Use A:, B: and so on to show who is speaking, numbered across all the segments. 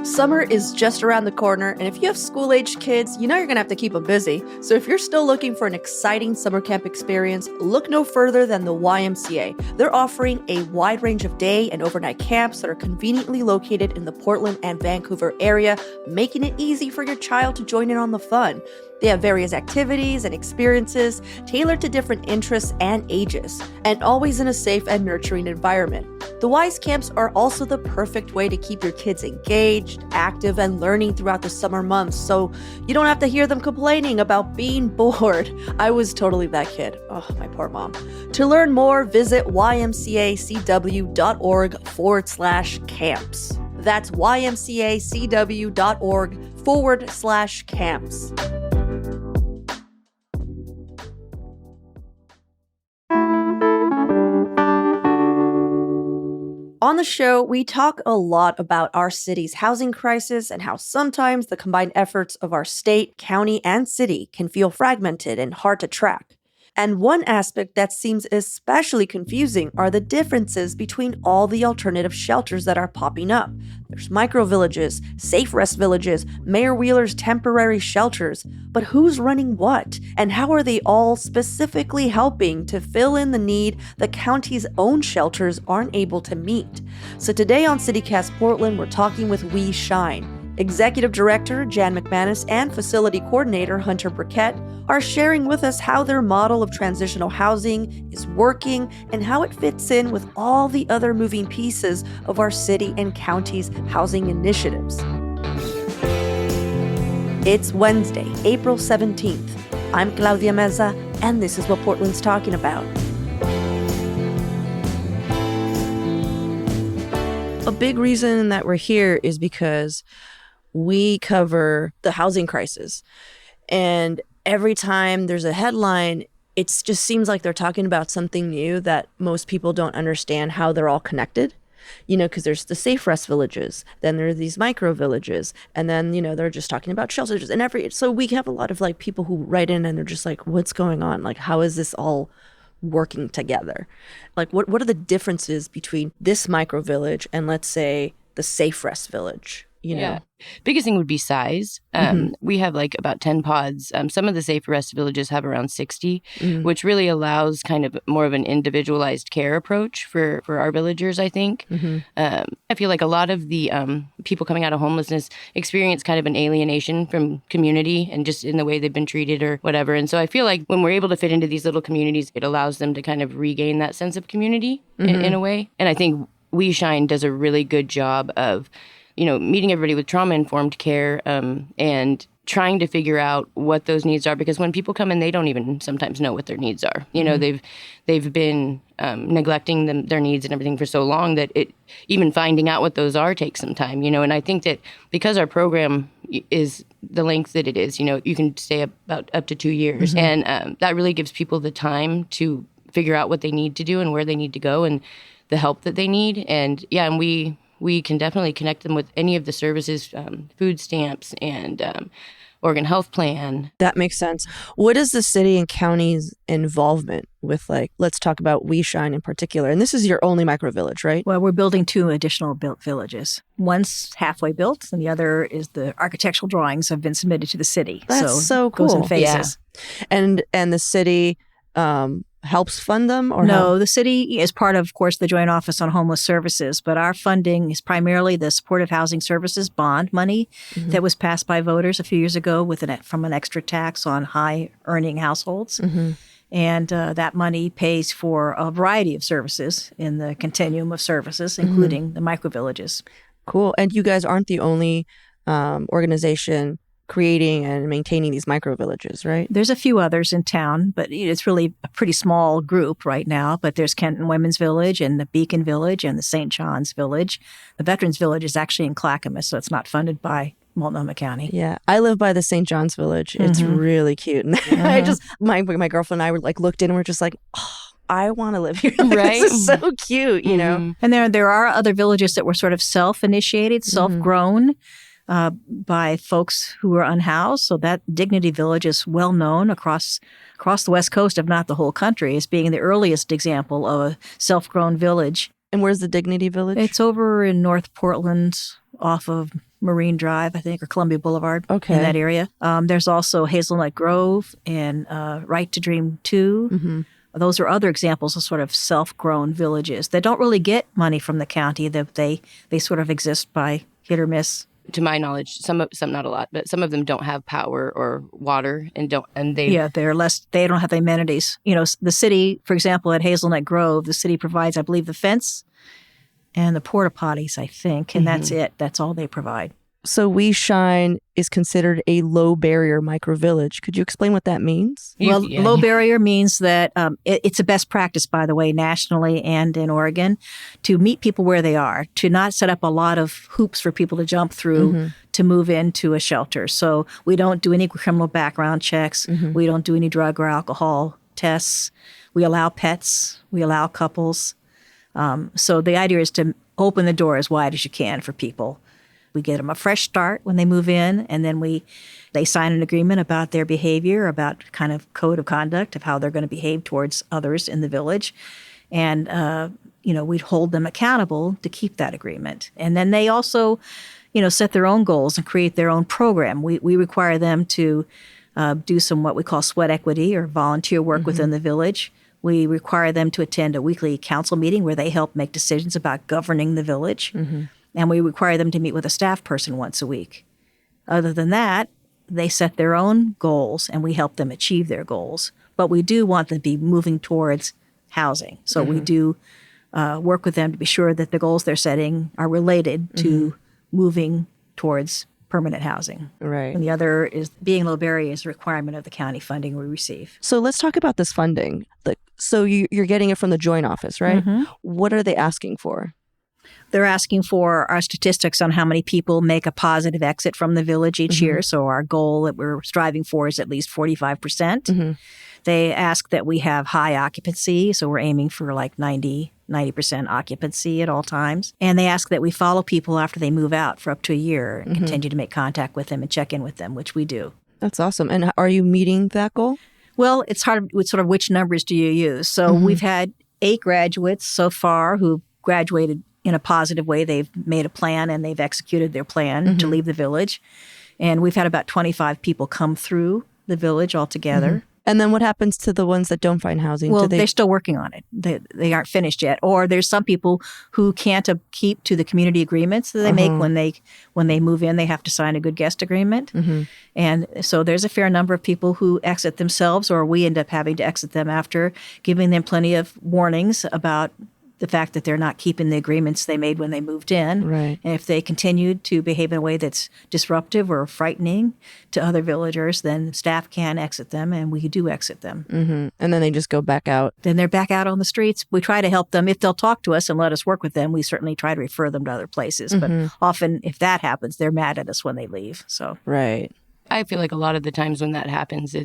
A: Summer is just around the corner, and if you have school-aged kids, you know you're going to have to keep them busy. So if you're still looking for an exciting summer camp experience, look no further than the YMCA. They're offering a wide range of day and overnight camps that are conveniently located in the Portland and Vancouver area, making it easy for your child to join in on the fun. They have various activities and experiences tailored to different interests and ages, and always in a safe and nurturing environment. The WISE camps are also the perfect way to keep your kids engaged, active, and learning throughout the summer months, so you don't have to hear them complaining about being bored. I was totally that kid. Oh, my poor mom. To learn more, visit ymcacw.org/camps. That's ymcacw.org/camps. On the show, we talk a lot about our city's housing crisis and how sometimes the combined efforts of our state, county, and city can feel fragmented and hard to track. And one aspect that seems especially confusing are the differences between all the alternative shelters that are popping up. There's micro-villages, safe rest villages, Mayor Wheeler's temporary shelters. But who's running what? And how are they all specifically helping to fill in the need the county's own shelters aren't able to meet? So today on CityCast Portland, we're talking with We Shine. Executive Director Jan McManus and Facility Coordinator Hunter Burkett are sharing with us how their model of transitional housing is working and how it fits in with all the other moving pieces of our city and county's housing initiatives. It's Wednesday, April 17th. I'm Claudia Meza, and this is what Portland's talking about. A big reason that we're here is because we cover the housing crisis. And every time there's a headline, it just seems like they're talking about something new that most people don't understand how they're all connected. You know, because there's the safe rest villages, then there are these micro villages, and then, you know, they're just talking about shelters and so we have a lot of like people who write in and they're just like, what's going on? Like, how is this all working together? Like, what are the differences between this micro village and, let's say, the safe rest village? You know?
B: Yeah. Biggest thing would be size. We have like about 10 pods. Some of the safe rest villages have around 60, which really allows kind of more of an individualized care approach for our villagers, I think. I feel like a lot of the people coming out of homelessness experience kind of an alienation from community and just in the way they've been treated or whatever. And so I feel like when we're able to fit into these little communities, it allows them to kind of regain that sense of community in a way. And I think We Shine does a really good job of, you know, meeting everybody with trauma-informed care and trying to figure out what those needs are. Because when people come in, they don't even sometimes know what their needs are. You know, they've been neglecting their needs and everything for so long that even finding out what those are takes some time, you know. And I think that because our program is the length that it is, you know, you can stay about up to 2 years. And that really gives people the time to figure out what they need to do and where they need to go and the help that they need. And yeah, and we can definitely connect them with any of the services, food stamps and Oregon Health Plan.
A: That makes sense. What is the city and county's involvement with, like, let's talk about We Shine in particular? And this is your only micro village, right?
C: Well, we're building 2 additional built villages. One's halfway built, and the other is the architectural drawings have been submitted to the city.
A: That's so cool.
C: Goes in phases.
A: Yeah. And the city helps fund them? Or
C: no, the city is part of course, the Joint Office on Homeless Services, but our funding is primarily the Supportive Housing Services bond money that was passed by voters a few years ago from an extra tax on high-earning households. And that money pays for a variety of services in the continuum of services, including the microvillages.
A: Cool. And you guys aren't the only organization creating and maintaining these micro villages, right?
C: There's a few others in town, but it's really a pretty small group right now. But there's Kenton Women's Village and the Beacon Village and the St. John's Village. The Veterans Village is actually in Clackamas, so it's not funded by Multnomah County.
A: Yeah, I live by the St. John's Village. It's really cute. And I just, my girlfriend and I were like looked in and we're just like, oh, I want to live here.
B: Right?
A: This is so cute, you know?
C: And there are other villages that were sort of self-initiated, self-grown. By folks who are unhoused. So that Dignity Village is well known across the West Coast, if not the whole country, as being the earliest example of a self-grown village.
A: And where's the Dignity Village?
C: It's over in North Portland off of Marine Drive, I think, or Columbia Boulevard
A: Okay.
C: in that area. There's also Hazelnut Grove and Right to Dream 2.
A: Mm-hmm.
C: Those are other examples of sort of self-grown villages that don't really get money from the county. That they sort of exist by hit or miss.
B: To my knowledge, some not a lot, but some of them don't have power or water they
C: They don't have the amenities. The city, for example, at Hazelnut Grove, the city provides, I believe, the fence and the porta potties, I think, and that's it. That's all they provide.
A: So We Shine is considered a low barrier microvillage. Could you explain what that means?
C: Low barrier means that it's a best practice, by the way, nationally and in Oregon, to meet people where they are, to not set up a lot of hoops for people to jump through to move into a shelter. So we don't do any criminal background checks. We don't do any drug or alcohol tests. We allow pets. We allow couples. So the idea is to open the door as wide as you can for people. We get them a fresh start when they move in, and then they sign an agreement about their behavior, about kind of code of conduct of how they're going to behave towards others in the village. And, we'd hold them accountable to keep that agreement. And then they also, set their own goals and create their own program. We require them to do some what we call sweat equity or volunteer work within the village. We require them to attend a weekly council meeting where they help make decisions about governing the village. And we require them to meet with a staff person once a week. Other than that, they set their own goals and we help them achieve their goals. But we do want them to be moving towards housing. So we do work with them to be sure that the goals they're setting are related to moving towards permanent housing.
A: Right.
C: And the other is being low barrier is a requirement of the county funding we receive.
A: So let's talk about this funding. So you're getting it from the joint office, right? What are they asking for?
C: They're asking for our statistics on how many people make a positive exit from the village each year. So our goal that we're striving for is at least 45%. They ask that we have high occupancy. So we're aiming for like 90% occupancy at all times. And they ask that we follow people after they move out for up to a year and continue to make contact with them and check in with them, which we do.
A: That's awesome. And are you meeting that goal?
C: Well, it's hard with sort of which numbers do you use. So we've had 8 graduates so far who graduated in a positive way. They've made a plan and they've executed their plan to leave the village. And we've had about 25 people come through the village altogether.
A: And then what happens to the ones that don't find housing?
C: Well, they're still working on it. They aren't finished yet. Or there's some people who can't keep to the community agreements that they make when they move in. They have to sign a good guest agreement. And so there's a fair number of people who exit themselves, or we end up having to exit them after giving them plenty of warnings about the fact that they're not keeping the agreements they made when they moved in.
A: Right.
C: And if they continued to behave in a way that's disruptive or frightening to other villagers, then staff can exit them, and we do exit them.
A: And then they just go back out.
C: Then they're back out on the streets. We try to help them. If they'll talk to us and let us work with them, we certainly try to refer them to other places. But often, if that happens, they're mad at us when they leave. So
A: Right.
B: I feel like a lot of the times when that happens,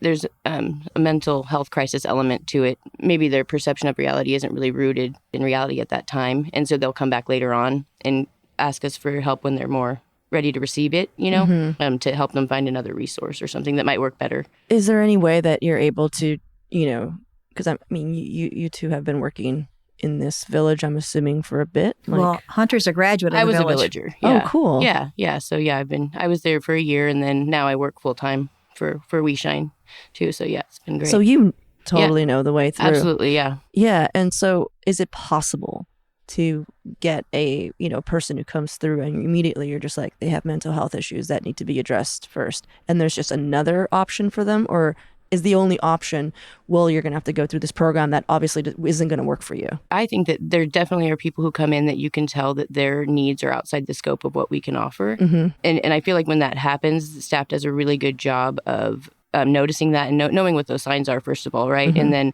B: there's a mental health crisis element to it. Maybe their perception of reality isn't really rooted in reality at that time. And so they'll come back later on and ask us for help when they're more ready to receive it, to help them find another resource or something that might work better.
A: Is there any way that you're able to, because you two have been working in this village, I'm assuming, for a bit?
C: Well, Hunter's a graduate of
B: I
C: the
B: was
C: village.
B: a villager. Yeah.
A: Oh, cool.
B: Yeah. So I was there for a year, and then now I work full time for We Shine too. So yeah, it's been great.
A: So you totally know the way through.
B: Absolutely, yeah.
A: Yeah. And so is it possible to get a, person who comes through and immediately you're just like, they have mental health issues that need to be addressed first, and there's just another option for them? Or is the only option, well, you're going to have to go through this program that obviously isn't going to work for you?
B: I think that there definitely are people who come in that you can tell that their needs are outside the scope of what we can offer. And I feel like when that happens, the staff does a really good job of noticing that and knowing what those signs are, first of all, right? And then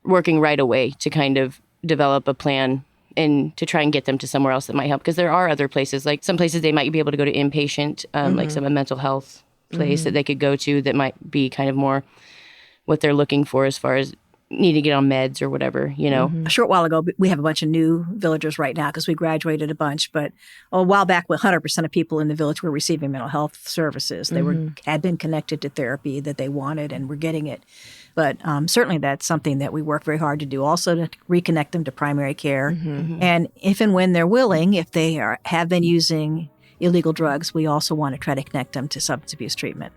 B: working right away to kind of develop a plan and to try and get them to somewhere else that might help. Because there are other places, like some places they might be able to go to inpatient, like some mental health place that they could go to that might be kind of more what they're looking for as far as need to get on meds or whatever,
C: A short while ago, we have a bunch of new villagers right now because we graduated a bunch. But a while back, 100% of people in the village were receiving mental health services. They had been connected to therapy that they wanted and were getting it. But certainly that's something that we work very hard to do, also to reconnect them to primary care. And if and when they're willing, if they have been using illegal drugs, we also want to try to connect them to substance abuse treatment.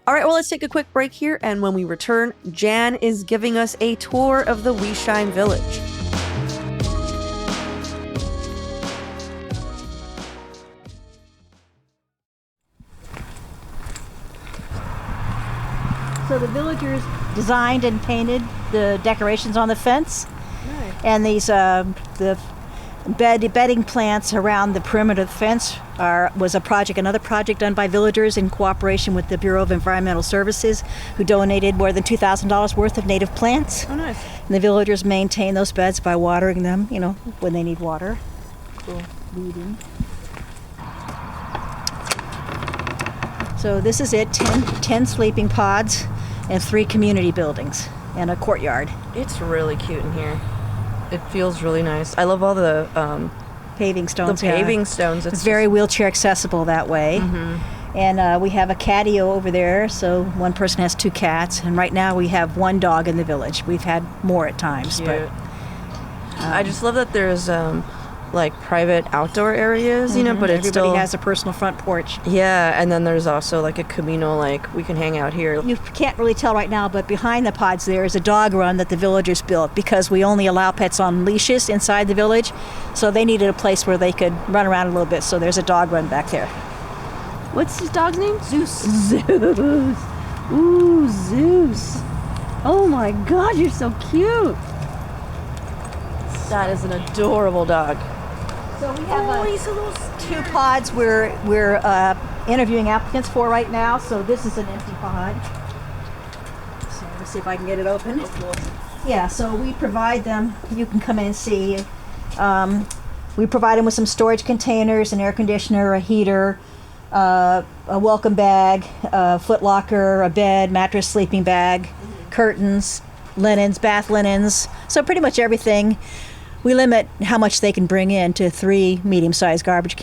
A: All right, well, let's take a quick break here. And when we return, Jan is giving us a tour of the We Shine Village.
C: So the villagers designed and painted the decorations on the fence.
A: Nice.
C: And these the bedding plants around the perimeter of the fence was another project done by villagers in cooperation with the Bureau of Environmental Services, who donated more than $2,000 worth of native plants.
A: Oh, nice.
C: And the villagers maintain those beds by watering them, when they need water.
A: Cool.
C: Weeding. So this is it, 10 sleeping pods and 3 community buildings and a courtyard.
A: It's really cute in here. It feels really nice. I love all the
C: Paving stones.
A: stones.
C: It's very wheelchair accessible that way.
A: Mm-hmm.
C: And we have a catio over there, so one person has 2 cats. And right now we have 1 dog in the village. We've had more at times.
A: Cute.
C: But
A: I just love that there's like private outdoor areas, but it's
C: everybody
A: still
C: has a personal front porch.
A: Yeah, and then there's also like a communal, like we can hang out here.
C: You can't really tell right now, but behind the pods there is a dog run that the villagers built because we only allow pets on leashes inside the village. So they needed a place where they could run around a little bit. So there's a dog run back there.
A: What's his dog's name?
C: Zeus.
A: Zeus. Ooh, Zeus. Oh my God, you're so cute. That is an adorable dog.
C: So we have 2 pods we're interviewing applicants for right now. So this is an empty pod. So let's see if I can get it open. Yeah, so we provide them, you can come in and see. We provide them with some storage containers, an air conditioner, a heater, a welcome bag, a foot locker, a bed, mattress, sleeping bag, curtains, linens, bath linens. So pretty much everything. We limit how much they can bring in to 3 medium-sized garbage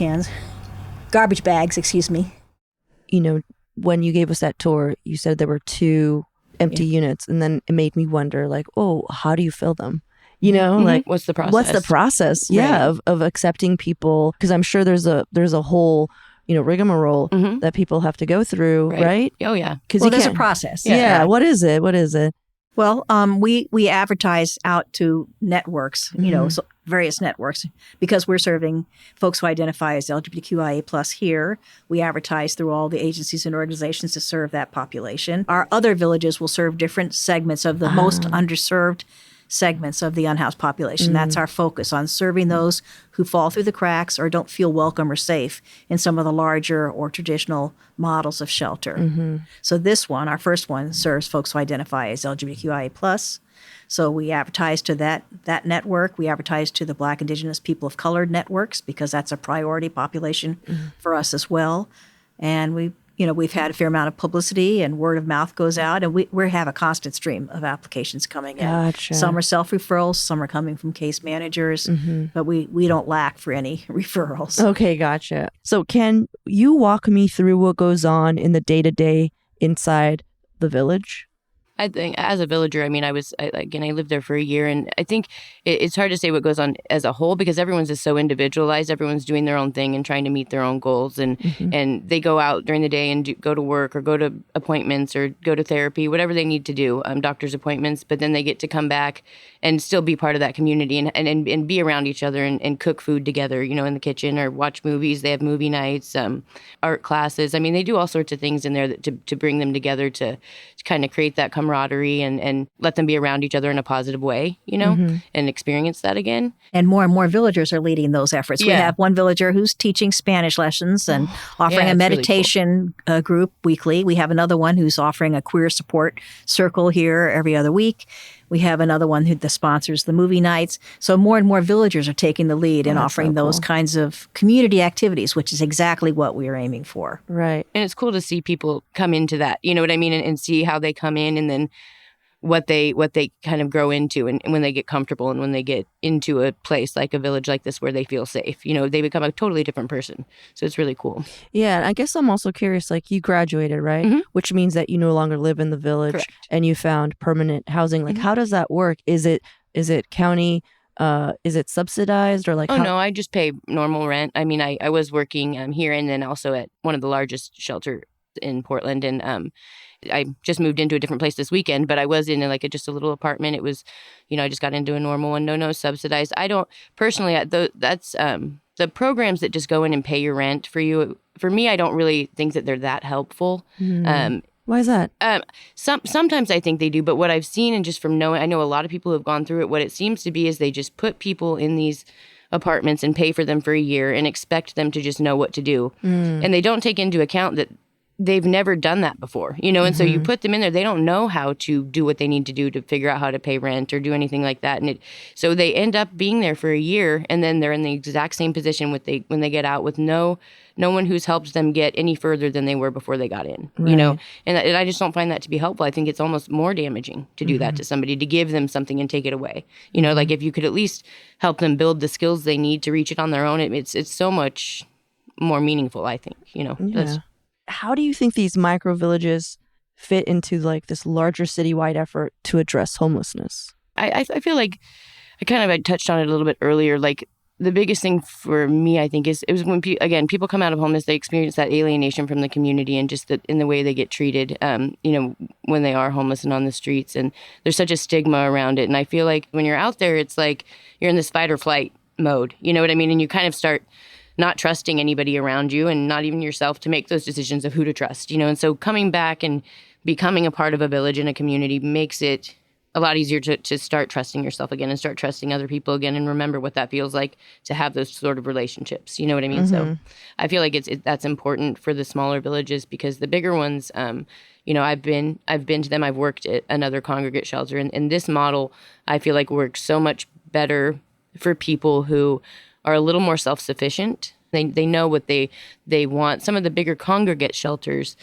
C: bags, excuse me.
A: When you gave us that tour, you said there were 2 empty units, and then it made me wonder, like, oh, how do you fill them? Like
B: what's the process?
A: What's the process? Yeah,
B: Right.
A: of accepting people, because I'm sure there's a whole rigmarole that people have to go through, right?
B: Oh yeah.
A: Because
C: There's a process.
A: Yeah. What is it? What is it?
C: Well, we advertise out to networks, so various networks, because we're serving folks who identify as LGBTQIA plus here. We advertise through all the agencies and organizations to serve that population. Our other villages will serve different segments of the most underserved segments of the unhoused population. That's our focus, on serving those who fall through the cracks or don't feel welcome or safe in some of the larger or traditional models of shelter. So this one, our first one, serves folks who identify as LGBTQIA+. So we advertise to that network. We advertise to the Black, Indigenous, People of Color networks, because that's a priority population for us as well. And we've had a fair amount of publicity, and word of mouth goes out, and we have a constant stream of applications coming in.
A: Gotcha.
C: Some are self-referrals, some are coming from case managers, but we don't lack for any referrals.
A: Okay, gotcha. So can you walk me through what goes on in the day-to-day inside the village?
B: I think as a villager, I lived there for a year, and I think it's hard to say what goes on as a whole, because everyone's just so individualized. Everyone's doing their own thing and trying to meet their own goals, and they go out during the day and go to work or go to appointments or go to therapy, whatever they need to do, doctor's appointments. But then they get to come back and still be part of that community and be around each other and cook food together, in the kitchen, or watch movies. They have movie nights, art classes. I mean, they do all sorts of things in there to bring them together to kind of create that camaraderie and let them be around each other in a positive way, and experience that again.
C: And more villagers are leading those efforts. We
B: Yeah.
C: have one villager who's teaching Spanish lessons and offering
B: Yeah,
C: a
B: it's really
C: meditation group weekly. We have another one who's offering a queer support circle here every other week. We have another one that sponsors the movie nights. So more and more villagers are taking the lead in
A: that's
C: offering
A: so
C: those
A: cool.
C: kinds of community activities, which is exactly what we are aiming for.
A: Right.
B: And it's cool to see people come into that, you know what I mean? And see how they come in, and then what they kind of grow into, and when they get comfortable, and when they get into a place like a village like this where they feel safe, they become a totally different person. So it's really cool.
A: Yeah, and I guess I'm also curious, like, you graduated, right?
B: Mhm.
A: Which means that you no longer live in the village.
B: Correct.
A: And you found permanent housing. Like, how does that work? Is it county is it subsidized or like?
B: Oh, no, I just pay normal rent. I mean, I was working here and then also at one of the largest shelter in Portland. And I just moved into a different place this weekend, but I was in like just a little apartment. It was, I just got into a normal one. No subsidized. I don't personally, that's the programs that just go in and pay your rent for you. For me, I don't really think that they're that helpful.
A: Why is that?
B: Sometimes I think they do, but what I've seen and just from knowing, I know a lot of people who have gone through it, what it seems to be is they just put people in these apartments and pay for them for a year and expect them to just know what to do. And they don't take into account that they've never done that before, and so you put them in there, they don't know how to do what they need to do to figure out how to pay rent or do anything like that. And so they end up being there for a year and then they're in the exact same position when they get out with no one who's helped them get any further than they were before they got in, and I just don't find that to be helpful. I think it's almost more damaging to do that to somebody, to give them something and take it away. Like if you could at least help them build the skills they need to reach it on their own, it's so much more meaningful, I think,
A: Yeah. How do you think these micro villages fit into like this larger citywide effort to address homelessness?
B: I feel like I touched on it a little bit earlier. Like the biggest thing for me, I think, is it was when people come out of homeless, they experience that alienation from the community and just in the way they get treated, when they are homeless and on the streets. And there's such a stigma around it. And I feel like when you're out there, it's like you're in this fight or flight mode. You know what I mean? And you kind of start not trusting anybody around you and not even yourself to make those decisions of who to trust, And so coming back and becoming a part of a village and a community makes it a lot easier to start trusting yourself again and start trusting other people again and remember what that feels like to have those sort of relationships. You know what I mean? So I feel like that's important for the smaller villages because the bigger ones, I've been to them. I've worked at another congregate shelter and this model I feel like works so much better for people who are a little more self-sufficient. They know what they want. Some of the bigger congregate shelters,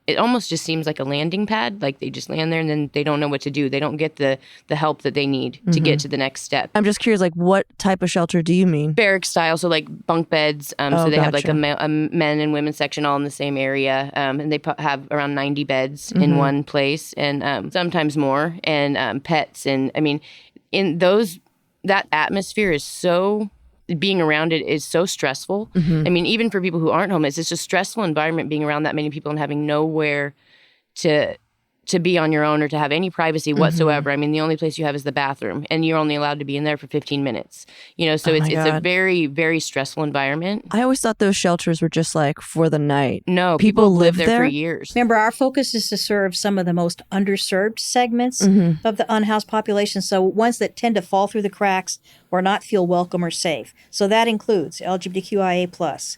B: it almost just seems like a landing pad. Like they just land there and then they don't know what to do. They don't get the help that they need to get to the next step.
A: I'm just curious, like what type of shelter do you mean?
B: Barrack style, so like bunk beds. So they have like a men and women section all in the same area. And they have around 90 beds in one place and sometimes more. And pets. And I mean, in those, that atmosphere is so... being around it is so stressful. I mean, even for people who aren't homeless, it's a stressful environment being around that many people and having nowhere to be on your own or to have any privacy whatsoever. I mean, the only place you have is the bathroom and you're only allowed to be in there for 15 minutes. So it's a very, very stressful environment.
A: I always thought those shelters were just like for the night.
B: No, people live there for years.
C: Remember, our focus is to serve some of the most underserved segments of the unhoused population. So ones that tend to fall through the cracks or not feel welcome or safe. So that includes LGBTQIA+,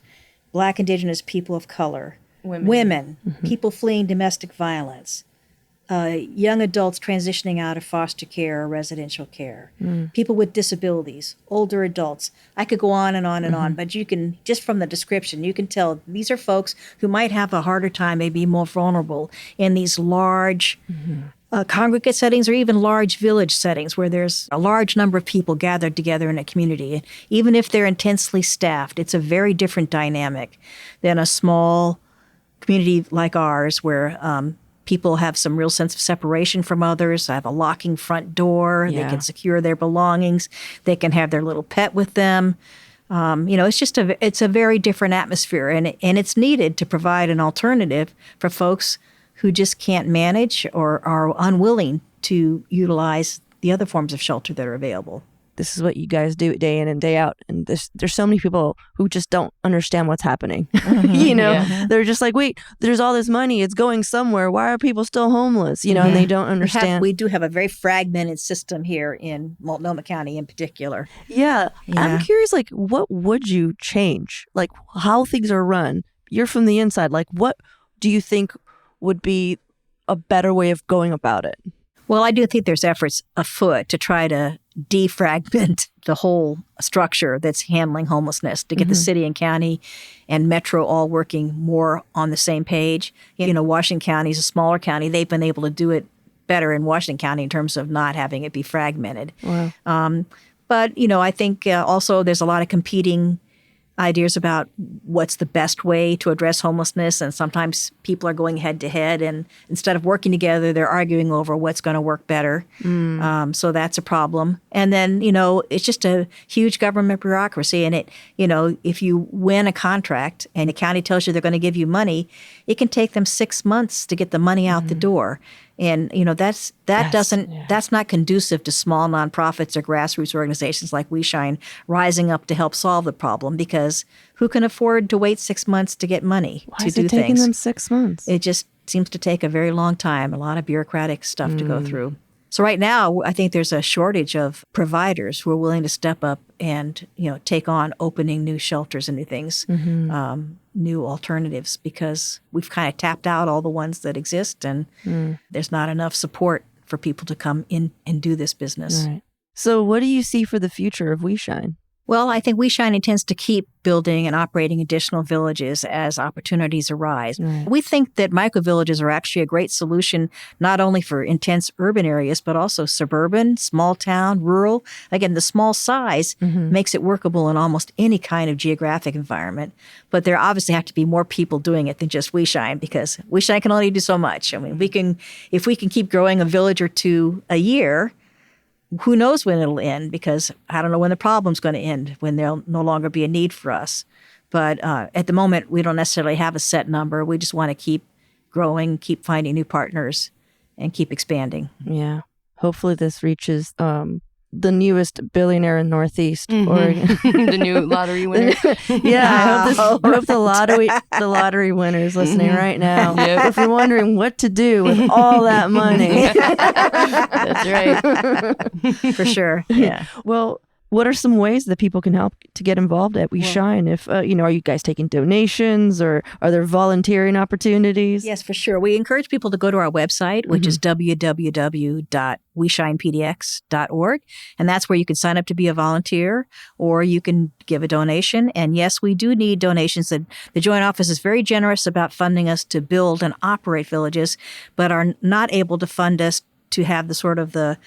C: Black, Indigenous, people of color, women, people fleeing domestic violence, young adults transitioning out of foster care or residential care, people with disabilities, older adults. I could go on and on and on, but you can, just from the description, you can tell these are folks who might have a harder time, maybe more vulnerable in these large congregate settings or even large village settings where there's a large number of people gathered together in a community. And even if they're intensely staffed, it's a very different dynamic than a small community like ours where people have some real sense of separation from others, have a locking front door, they can secure their belongings, they can have their little pet with them. It's a very different atmosphere, and it's needed to provide an alternative for folks who just can't manage or are unwilling to utilize the other forms of shelter that are available.
A: This is what you guys do day in and day out. And there's so many people who just don't understand what's happening. They're just like, wait, there's all this money. It's going somewhere. Why are people still homeless? And they don't understand.
C: We do have a very fragmented system here in Multnomah County in particular.
A: Yeah. I'm curious, like, what would you change? Like, how things are run? You're from the inside. Like, what do you think would be a better way of going about it?
C: Well, I do think there's efforts afoot to try to defragment the whole structure that's handling homelessness, to get the city and county and metro all working more on the same page. Washington County is a smaller county. They've been able to do it better in Washington County in terms of not having it be fragmented.
A: Wow.
C: But I think also there's a lot of competing ideas about what's the best way to address homelessness. And sometimes people are going head to head, and instead of working together, they're arguing over what's going to work better. So that's a problem. And then, it's just a huge government bureaucracy. And if you win a contract and the county tells you they're going to give you money, it can take them 6 months to get the money out the door. And that's not conducive to small nonprofits or grassroots organizations like We Shine rising up to help solve the problem, because who can afford to wait 6 months to get money to do things?
A: Why is it taking them 6 months?
C: It just seems to take a very long time, a lot of bureaucratic stuff to go through. So right now, I think there's a shortage of providers who are willing to step up and take on opening new shelters and new things, new alternatives, because we've kind of tapped out all the ones that exist, and there's not enough support for people to come in and do this business.
A: Right. So what do you see for the future of We Shine?
C: Well, I think We Shine intends to keep building and operating additional villages as opportunities arise.
A: Right.
C: We think that microvillages are actually a great solution, not only for intense urban areas, but also suburban, small town, rural. Again, the small size makes it workable in almost any kind of geographic environment. But there obviously have to be more people doing it than just We Shine, because We Shine can only do so much. I mean, if we can keep growing a village or two a year, who knows when it'll end, because I don't know when the problem's going to end, when there'll no longer be a need for us. But at the moment, we don't necessarily have a set number. We just want to keep growing, keep finding new partners, and keep expanding.
A: Yeah. Hopefully this reaches the newest billionaire in Northeast Oregon.
B: The new lottery winner.
A: Yeah, I hope the lottery winner is listening right now.
B: Yep.
A: If you're wondering what to do with all that money.
B: That's right.
C: For sure, yeah.
A: Well, what are some ways that people can help to get involved at We Shine? If are you guys taking donations, or are there volunteering opportunities?
C: Yes, for sure. We encourage people to go to our website, which is www.weshinepdx.org. And that's where you can sign up to be a volunteer, or you can give a donation. And yes, we do need donations. The Joint Office is very generous about funding us to build and operate villages, but are not able to fund us to have the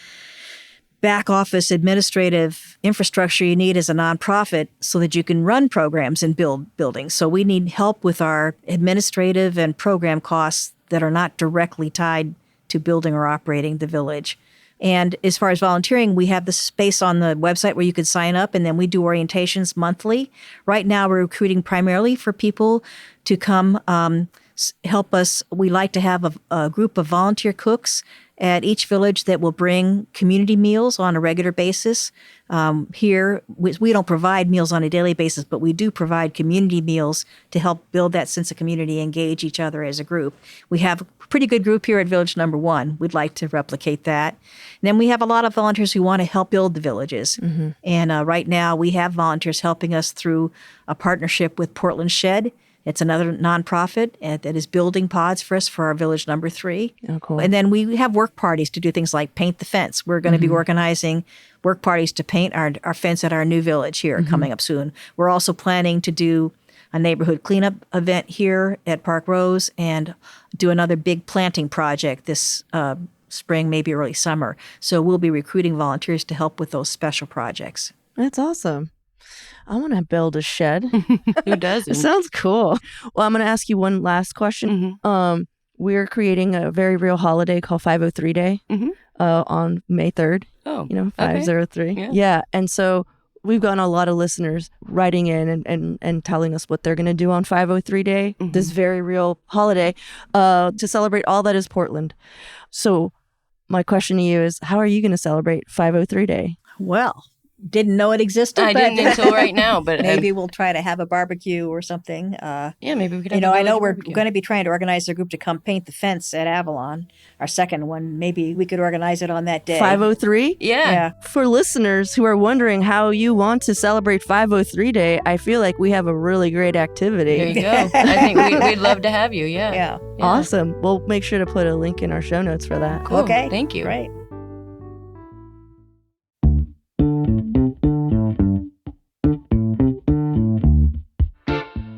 C: back office administrative infrastructure you need as a nonprofit so that you can run programs and build buildings. So we need help with our administrative and program costs that are not directly tied to building or operating the village. And as far as volunteering, we have the space on the website where you could sign up, and then we do orientations monthly. Right now, we're recruiting primarily for people to come help us. We like to have a group of volunteer cooks at each village that will bring community meals on a regular basis. Here, we don't provide meals on a daily basis, but we do provide community meals to help build that sense of community, engage each other as a group. We have a pretty good group here at Village Number 1. We'd like to replicate that. And then we have a lot of volunteers who want to help build the villages. And right now, we have volunteers helping us through a partnership with Portland Shed. It's another nonprofit that is building pods for us for our Village Number 3.
A: Oh, cool.
C: And then we have work parties to do things like paint the fence. We're going to be organizing work parties to paint our fence at our new village here coming up soon. We're also planning to do a neighborhood cleanup event here at Park Rose and do another big planting project this spring, maybe early summer. So we'll be recruiting volunteers to help with those special projects.
A: That's awesome. I want to build a shed.
B: Who doesn't?
A: It sounds cool. Well, I'm going to ask you one last question. We're creating a very real holiday called 503 Day on May 3rd.
B: Oh,
A: 503.
B: Okay.
A: Yeah. And so we've gotten a lot of listeners writing in and telling us what they're going to do on 503 Day, this very real holiday, to celebrate all that is Portland. So my question to you is, how are you going to celebrate 503 Day?
C: Well, didn't know it existed.
B: I didn't until right now, but
C: maybe we'll try to have a barbecue or something.
B: Yeah, maybe we could have
C: I know we're going to be trying to organize a group to come paint the fence at Avalon, our second one. Maybe we could organize it on that day.
A: 503?
B: Yeah.
A: For listeners who are wondering how you want to celebrate 503 Day, I feel like we have a really great activity.
B: There you go. I think we'd love to have you. Yeah.
A: Awesome. We'll make sure to put a link in our show notes for that.
B: Cool.
C: Okay.
B: Thank you.
C: Great.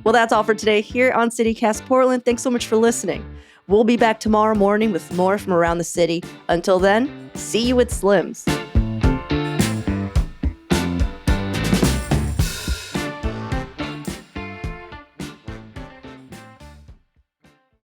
A: Well, that's all for today here on CityCast Portland. Thanks so much for listening. We'll be back tomorrow morning with more from around the city. Until then, see you at Slim's.